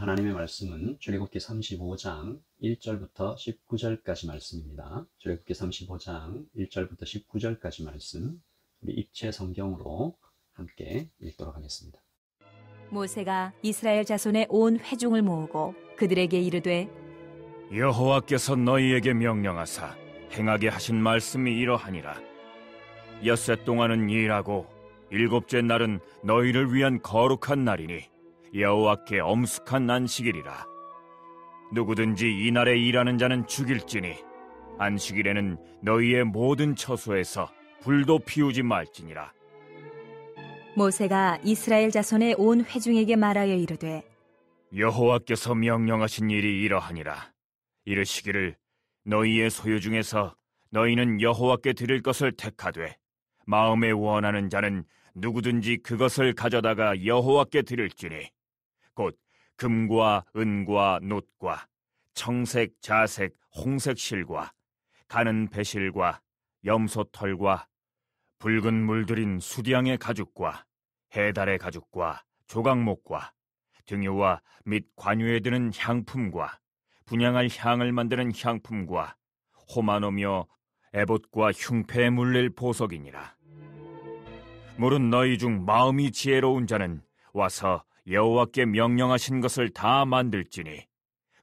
하나님의 말씀은 출애굽기 35장 1절부터 19절까지 말씀입니다. 출애굽기 35장 1절부터 19절까지 말씀, 우리 입체 성경으로 함께 읽도록 하겠습니다. 모세가 이스라엘 자손의 온 회중을 모으고 그들에게 이르되, 여호와께서 너희에게 명령하사 행하게 하신 말씀이 이러하니라. 엿새 동안은 일하고 일곱째 날은 너희를 위한 거룩한 날이니 여호와께 엄숙한 안식일이라. 누구든지 이날에 일하는 자는 죽일지니 안식일에는 너희의 모든 처소에서 불도 피우지 말지니라. 모세가 이스라엘 자손의 온 회중에게 말하여 이르되, 여호와께서 명령하신 일이 이러하니라. 이르시기를 너희의 소유 중에서 너희는 여호와께 드릴 것을 택하되 마음에 원하는 자는 누구든지 그것을 가져다가 여호와께 드릴지니 곧 금과 은과 놋과 청색, 자색, 홍색 실과 가는 배실과 염소털과 붉은 물들인 수디양의 가죽과 해달의 가죽과 조각목과 등유와 및 관유에 드는 향품과 분향할 향을 만드는 향품과 호마노며 에봇과 흉패에 물릴 보석이니라. 물은 너희 중 마음이 지혜로운 자는 와서 여호와께 명령하신 것을 다 만들지니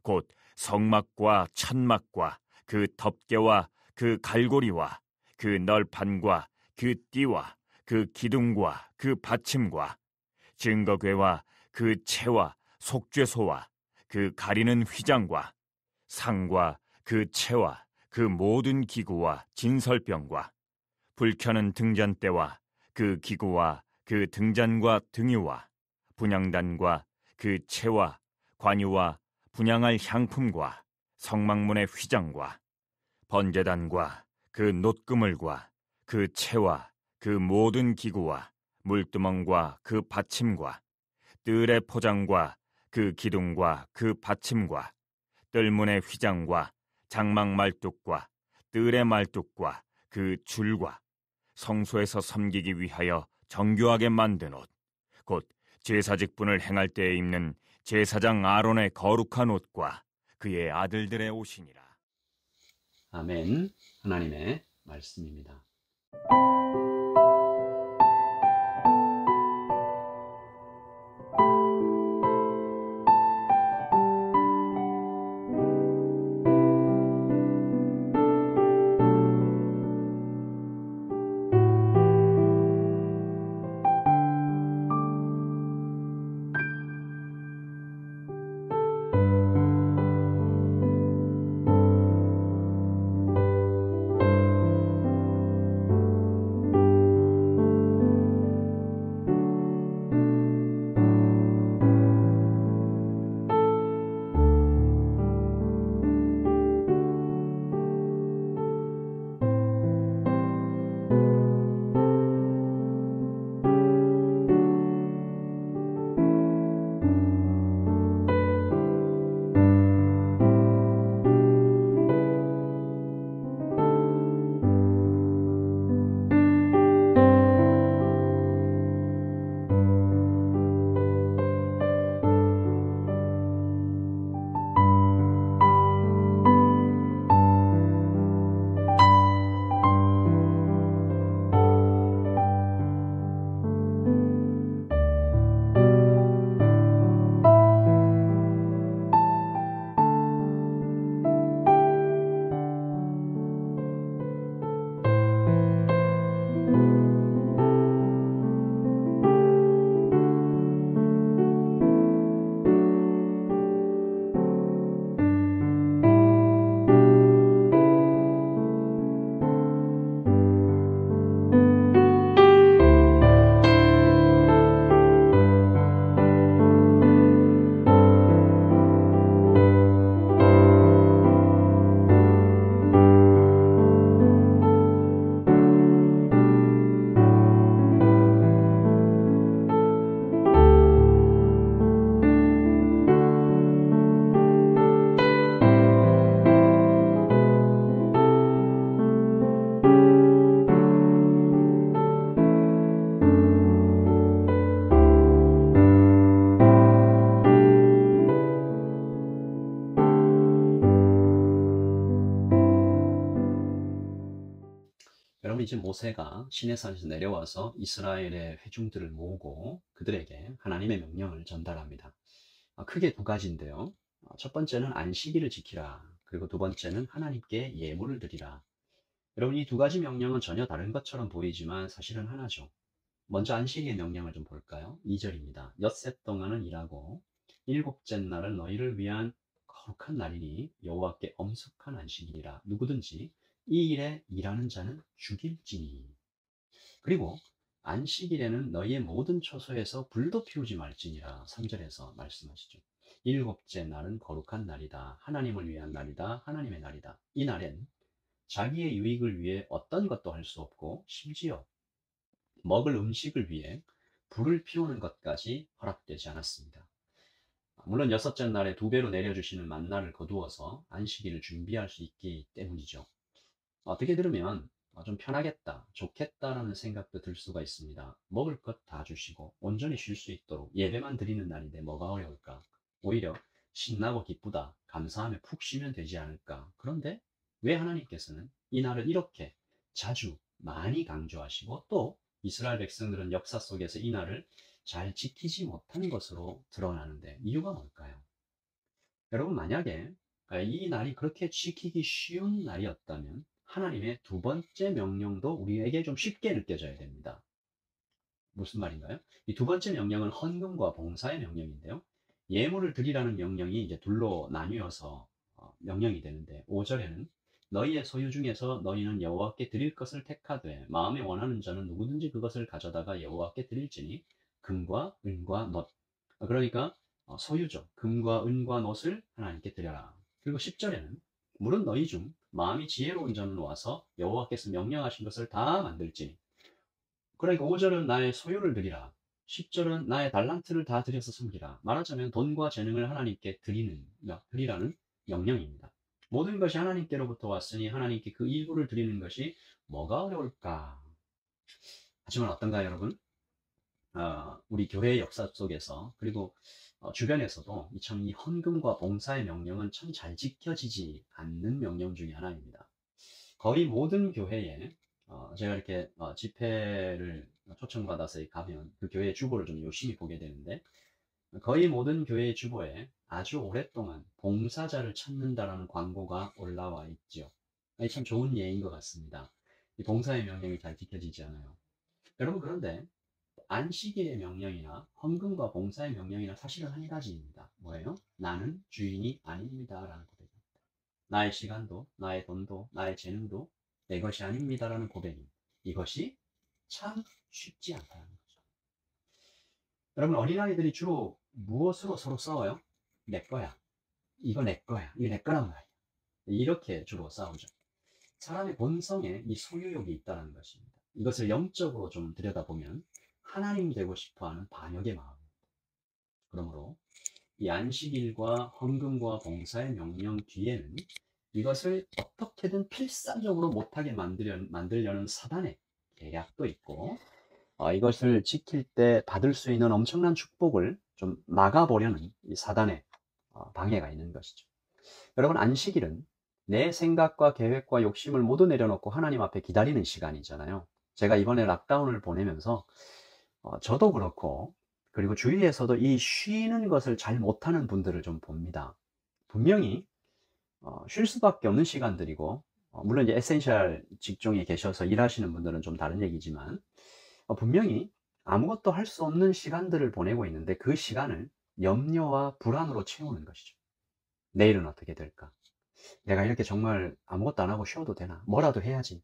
곧 성막과 천막과 그 덮개와 그 갈고리와 그 널판과 그 띠와 그 기둥과 그 받침과 증거궤와 그 채와 속죄소와 그 가리는 휘장과 상과 그 채와 그 모든 기구와 진설병과 불켜는 등잔대와 그 기구와 그 등잔과 등유와 분향단과 그 채와 관유와 분향할 향품과 성막문의 휘장과 번제단과 그 놋그물과 그 채와 그 모든 기구와 물두멍과 그 받침과 뜰의 포장과 그 기둥과 그 받침과 뜰문의 휘장과 장막 말뚝과 뜰의 말뚝과 그 줄과 성소에서 섬기기 위하여 정교하게 만든 옷, 곧 제사 직분을 행할 때에 입는 제사장 아론의 거룩한 옷과 그의 아들들의 옷이니라. 아멘. 하나님의 말씀입니다. 이제 모세가 시내산에서 내려와서 이스라엘의 회중들을 모으고 그들에게 하나님의 명령을 전달합니다. 크게 두 가지인데요. 첫 번째는 안식일을 지키라. 그리고 두 번째는 하나님께 예물을 드리라. 여러분, 이 두 가지 명령은 전혀 다른 것처럼 보이지만 사실은 하나죠. 먼저 안식일의 명령을 좀 볼까요? 2절입니다. 엿새 동안은 일하고 일곱째 날은 너희를 위한 거룩한 날이니 여호와께 엄숙한 안식일이라. 누구든지 이 일에 일하는 자는 죽일지니. 그리고 안식일에는 너희의 모든 처소에서 불도 피우지 말지니라. 3절에서 말씀하시죠. 일곱째 날은 거룩한 날이다. 하나님을 위한 날이다. 하나님의 날이다. 이 날엔 자기의 유익을 위해 어떤 것도 할 수 없고 심지어 먹을 음식을 위해 불을 피우는 것까지 허락되지 않았습니다. 물론 여섯째 날에 2배로 내려주시는 만나를 거두어서 안식일을 준비할 수 있기 때문이죠. 어떻게 들으면 좀 편하겠다, 좋겠다라는 생각도 들 수가 있습니다. 먹을 것 다 주시고 온전히 쉴 수 있도록 예배만 드리는 날인데 뭐가 어려울까? 오히려 신나고 기쁘다, 감사하며 푹 쉬면 되지 않을까? 그런데 왜 하나님께서는 이 날을 이렇게 자주 많이 강조하시고 또 이스라엘 백성들은 역사 속에서 이 날을 잘 지키지 못한 것으로 드러나는데 이유가 뭘까요? 여러분, 만약에 이 날이 그렇게 지키기 쉬운 날이었다면 하나님의 두 번째 명령도 우리에게 좀 쉽게 느껴져야 됩니다. 무슨 말인가요? 이 두 번째 명령은 헌금과 봉사의 명령인데요. 예물을 드리라는 명령이 이제 둘로 나뉘어서 명령이 되는데 5절에는 너희의 소유 중에서 너희는 여호와께 드릴 것을 택하되 마음에 원하는 자는 누구든지 그것을 가져다가 여호와께 드릴지니 금과 은과 놋. 그러니까 소유죠. 금과 은과 놋을 하나님께 드려라. 그리고 10절에는 물은 너희 중 마음이 지혜로운 자는 와서 여호와께서 명령하신 것을 다 만들지니. 그러니까 5절은 나의 소유를 드리라. 10절은 나의 달란트를 다 드려서 섬기라. 말하자면 돈과 재능을 하나님께 드리라는 명령입니다. 모든 것이 하나님께로부터 왔으니 하나님께 그 일부를 드리는 것이 뭐가 어려울까? 하지만 어떤가요, 여러분? 우리 교회의 역사 속에서 그리고 주변에서도 참 이 헌금과 봉사의 명령은 참 잘 지켜지지 않는 명령 중에 하나입니다. 거의 모든 교회에 제가 이렇게 집회를 초청받아서 가면 그 교회의 주보를 좀 열심히 보게 되는데 거의 모든 교회의 주보에 아주 오랫동안 봉사자를 찾는다라는 광고가 올라와 있죠. 참 좋은 예인 것 같습니다. 이 봉사의 명령이 잘 지켜지지 않아요. 여러분, 그런데 안식일의 명령이나 헌금과 봉사의 명령이나 사실은 한 가지입니다. 뭐예요? 나는 주인이 아닙니다 라는 고백입니다. 나의 시간도 나의 돈도 나의 재능도 내 것이 아닙니다 라는 고백입니다. 이것이 참 쉽지 않다는 거죠. 여러분, 어린아이들이 주로 무엇으로 서로 싸워요? 내 거야, 이거 내 거야, 이거 내 거란 말이야. 이렇게 주로 싸우죠. 사람의 본성에 이 소유욕이 있다는 것입니다. 이것을 영적으로 좀 들여다보면 하나님 되고 싶어하는 반역의 마음입니다. 그러므로 이 안식일과 헌금과 봉사의 명령 뒤에는 이것을 어떻게든 필사적으로 못하게 만들려는 사단의 계략도 있고 이것을 지킬 때 받을 수 있는 엄청난 축복을 좀 막아보려는 이 사단의 방해가 있는 것이죠. 여러분, 안식일은 내 생각과 계획과 욕심을 모두 내려놓고 하나님 앞에 기다리는 시간이잖아요. 제가 이번에 락다운을 보내면서 저도 그렇고 그리고 주위에서도 이 쉬는 것을 잘 못하는 분들을 좀 봅니다. 분명히 쉴 수밖에 없는 시간들이고 물론 이제 에센셜 직종에 계셔서 일하시는 분들은 좀 다른 얘기지만 분명히 아무것도 할 수 없는 시간들을 보내고 있는데 그 시간을 염려와 불안으로 채우는 것이죠. 내일은 어떻게 될까? 내가 이렇게 정말 아무것도 안 하고 쉬어도 되나? 뭐라도 해야지.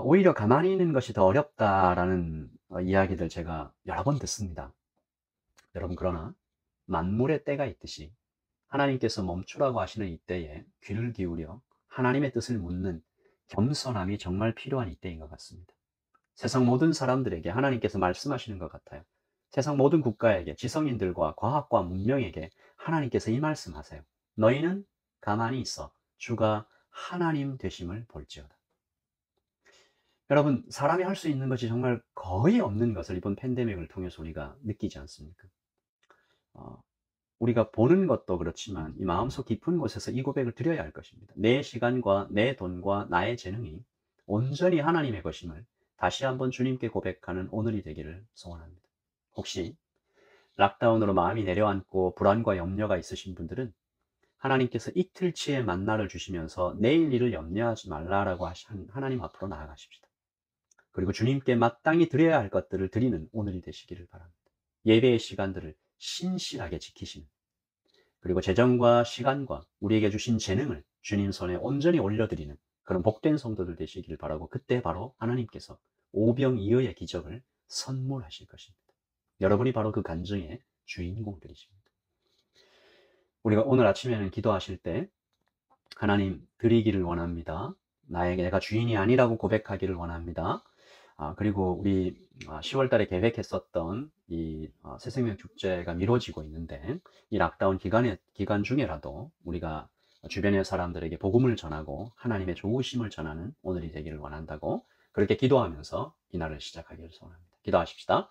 오히려 가만히 있는 것이 더 어렵다라는 이야기들 제가 여러 번 듣습니다. 여러분, 그러나 만물의 때가 있듯이 하나님께서 멈추라고 하시는 이때에 귀를 기울여 하나님의 뜻을 묻는 겸손함이 정말 필요한 이때인 것 같습니다. 세상 모든 사람들에게 하나님께서 말씀하시는 것 같아요. 세상 모든 국가에게, 지성인들과 과학과 문명에게 하나님께서 이 말씀하세요. 너희는 가만히 있어 주가 하나님 되심을 볼지어다. 여러분, 사람이 할 수 있는 것이 정말 거의 없는 것을 이번 팬데믹을 통해서 우리가 느끼지 않습니까? 우리가 보는 것도 그렇지만 이 마음속 깊은 곳에서 이 고백을 드려야 할 것입니다. 내 시간과 내 돈과 나의 재능이 온전히 하나님의 것임을 다시 한번 주님께 고백하는 오늘이 되기를 소원합니다. 혹시 락다운으로 마음이 내려앉고 불안과 염려가 있으신 분들은 하나님께서 이틀치의 만나를 주시면서 내일 일을 염려하지 말라라고 하신 하나님 앞으로 나아가십시다. 그리고 주님께 마땅히 드려야 할 것들을 드리는 오늘이 되시기를 바랍니다. 예배의 시간들을 신실하게 지키시는, 그리고 재정과 시간과 우리에게 주신 재능을 주님 손에 온전히 올려드리는 그런 복된 성도들 되시기를 바라고, 그때 바로 하나님께서 오병이어의 기적을 선물하실 것입니다. 여러분이 바로 그 간증의 주인공들이십니다. 우리가 오늘 아침에는 기도하실 때 하나님 드리기를 원합니다. 나에게 내가 주인이 아니라고 고백하기를 원합니다. 그리고 우리 10월 달에 계획했었던 이 새생명 축제가 미뤄지고 있는데, 이 락다운 기간 중에라도 우리가 주변의 사람들에게 복음을 전하고 하나님의 좋으심을 전하는 오늘이 되기를 원한다고, 그렇게 기도하면서 이날을 시작하기를 소원합니다. 기도하십시다.